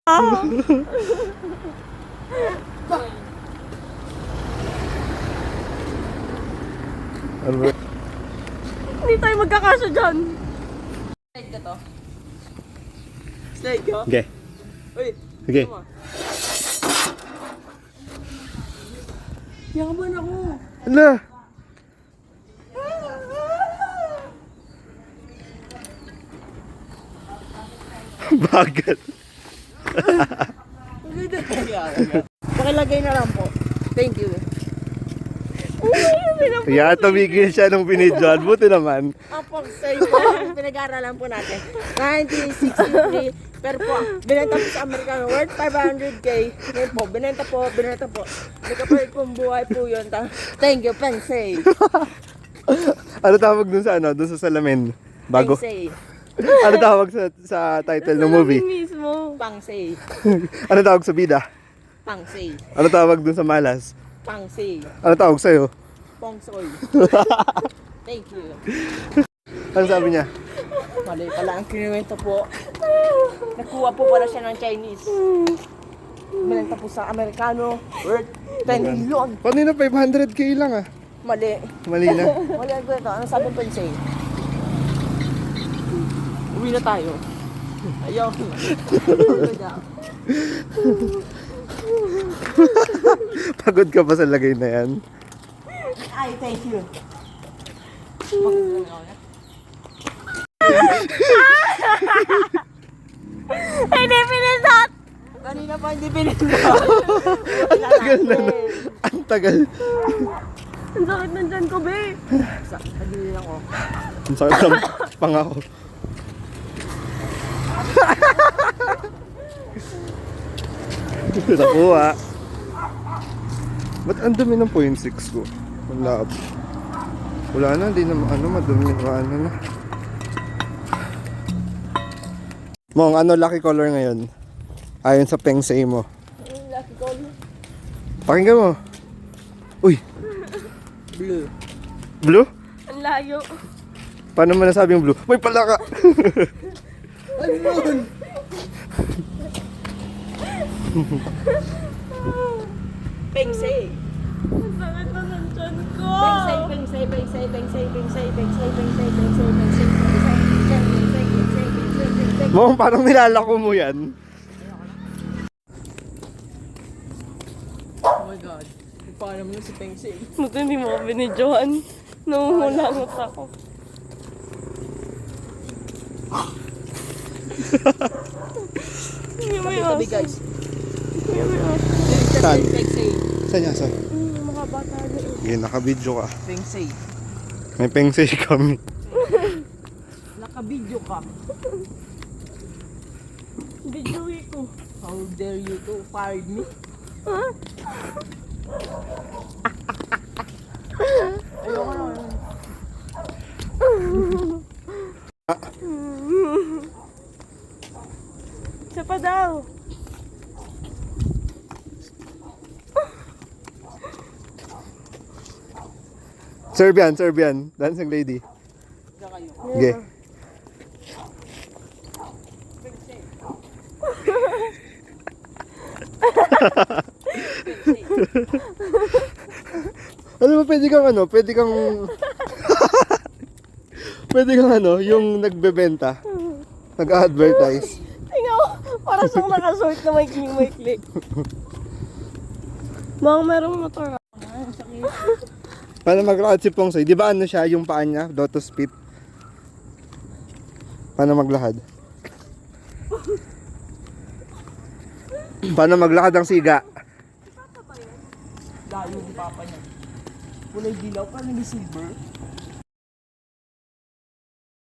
Hindi tayo magkakasya dyan. Slide ka to. Slide ka? Okay. Uy. Okay. Yaman ako. Hala. Bagat. Pakilagay na lang po. Thank you. Kaya tumigil siya nung binidyoan. Buti naman. Apong sa inyo, pinag-aaralan po natin. 1963, pero po, binenta po sa Amerikano, worth 500k. Ngayon po, binenta po. Nagkapalit pong buhay po yun. Thank you, Pensei. Ano tawag dun sa ano? Dun sa salamin? Bago? Pensei. Ano tawag sa title ng movie? Mismo. Pangsei. Ano tawag sa bida? Pangsei. Ano tawag dun sa malas? Pangsei. Ano tawag sa'yo? Pongsoy. Thank you. Ano sabi niya? Mali pala ang kinuwento po. Nakuha po pala siya ng Chinese. Binenta po sa Amerikano, worth 10 million. Kanina 500k lang ah. Mali. Mali na. Mali ang kwento. Ano sabi ng Pensei? Uwi na tayo. Ayaw. Pagod ka pa sa lagay na yan. Ay, thank you. Hindi pinindot! Kanina pa hindi pinindot. Ang tagal na no. Ang tagal. Ang sakit ng dyan ko, be. Pagili ako. Ang sakit ng pangako. Nakuha. Ba't ang dumi ng 0.6 ko? Wala. Wala na, di na madumi. Ano na. Mong, ano lucky color ngayon? Ayon sa Pensei mo. Lucky call. Pakinggan mo. Uy, Blue. blue? Ang layo. Paano mo nasabing blue? May palaka! Ayun! Pensei. Ang sakit na ng dyan ko. Mong, parang nilalako mo yan. Oh my god. Paano mo si Pensei? Buti hindi mo ako binidyohan. Nangungulangot ako. Hindi mo yung Tabi aso. guys. Hindi mo yung aso. Saan? Pensei. Saan niya? Saan? Mga bata na eh. Sige, nakabidyo ka. Pensei. May Pensei kami. Nakabidyo ka. Videoy ko. How dare you to fire me? Ha? Ayoko na. Isa pa daw. Serbian. Dancing lady. Diyan kayo. Sige. Alam mo, pwede kang pwede kang yung nagbebenta. Nag-advertise. Tingnan mo, para siyang nakasort na may maikli. Mga merong motor. Paano maglakad si Pongsoy? Di ba siya, yung paa niya, lotus feet? Paano maglakad? Paano maglakad ang siga? Layo yung papa niya. Kulay dilaw pa, hindi silver.